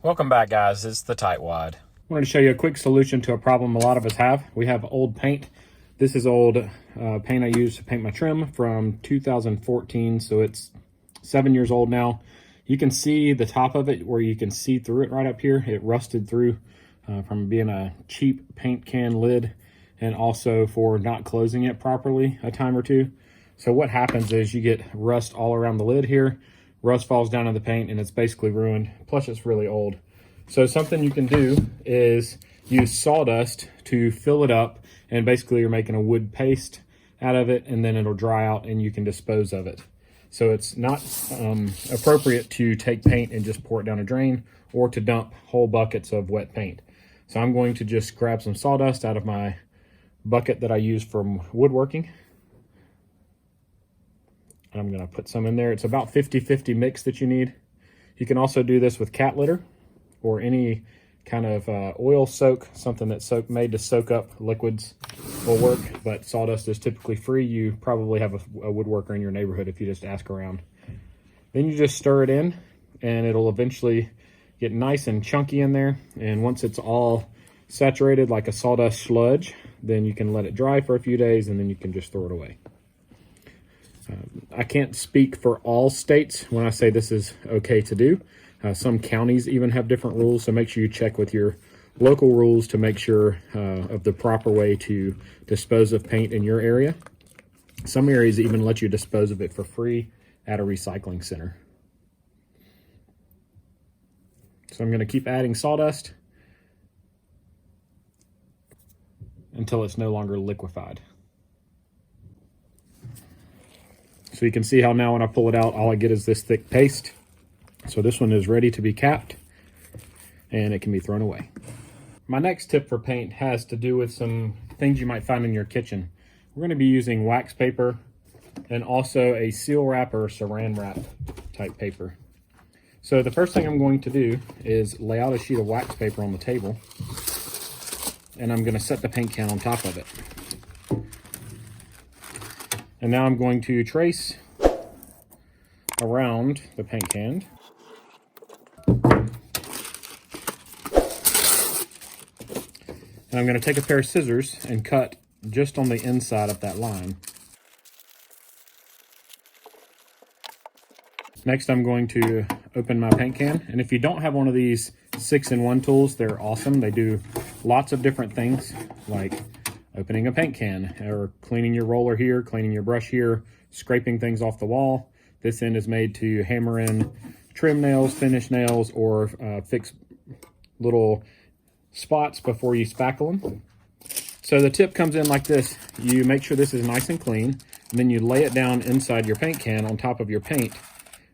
Welcome back, guys. It's the tightwad. I wanted to show you a quick solution to a problem a lot of us have. We have old paint. This is old paint I used to paint my trim from 2014, so it's 7 years old now. You can see the top of it where you can see through it right up here. It rusted through from being a cheap paint can lid and also for not closing it properly a time or two. So what happens is you get rust all around the lid here. Rust falls down in the paint and it's basically ruined. Plus it's really old. So something you can do is use sawdust to fill it up, and basically you're making a wood paste out of it, and then it'll dry out and you can dispose of it. So it's not appropriate to take paint and just pour it down a drain or to dump whole buckets of wet paint. So I'm going to just grab some sawdust out of my bucket that I use for woodworking. I'm going to put some in there. It's about 50-50 mix that you need. You can also do this with cat litter or any kind of oil soak, something that's made to soak up liquids will work, but sawdust is typically free. You probably have a woodworker in your neighborhood if you just ask around. Then you just stir it in and it'll eventually get nice and chunky in there. And once it's all saturated like a sawdust sludge, then you can let it dry for a few days and then you can just throw it away. I can't speak for all states when I say this is okay to do. Some counties even have different rules, so make sure you check with your local rules to make sure of the proper way to dispose of paint in your area. Some areas even let you dispose of it for free at a recycling center. So I'm going to keep adding sawdust until it's no longer liquefied. So you can see how now when I pull it out, all I get is this thick paste. So this one is ready to be capped and it can be thrown away. My next tip for paint has to do with some things you might find in your kitchen. We're going to be using wax paper and also a seal wrap or saran wrap type paper. So the first thing I'm going to do is lay out a sheet of wax paper on the table, and I'm going to set the paint can on top of it. And now I'm going to trace around the paint can. And I'm going to take a pair of scissors and cut just on the inside of that line. Next, I'm going to open my paint can. And if you don't have one of these 6-in-1 tools, they're awesome. They do lots of different things, like opening a paint can, or cleaning your roller here, cleaning your brush here, scraping things off the wall. This end is made to hammer in trim nails, finish nails, or fix little spots before you spackle them. So the tip comes in like this. You make sure this is nice and clean, and then you lay it down inside your paint can on top of your paint,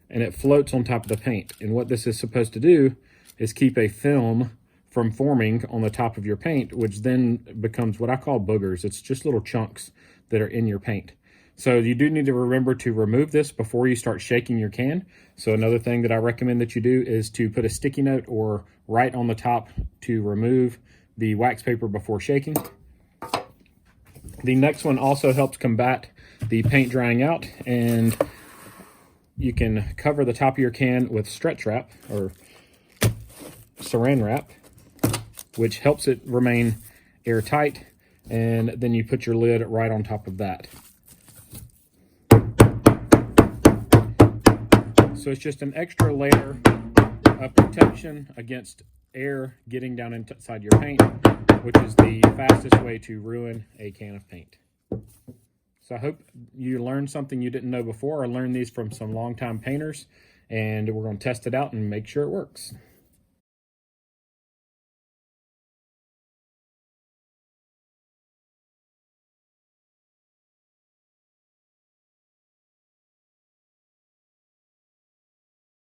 and it floats on top of the paint. And what this is supposed to do is keep a film from forming on the top of your paint, which then becomes what I call boogers. It's just little chunks that are in your paint. So you do need to remember to remove this before you start shaking your can. So another thing that I recommend that you do is to put a sticky note or write on the top to remove the wax paper before shaking. The next one also helps combat the paint drying out, and you can cover the top of your can with stretch wrap or saran wrap, which helps it remain airtight, and then you put your lid right on top of that. So it's just an extra layer of protection against air getting down inside your paint, which is the fastest way to ruin a can of paint. So I hope you learned something you didn't know before, or learned these from some longtime painters, and we're going to test it out and make sure it works.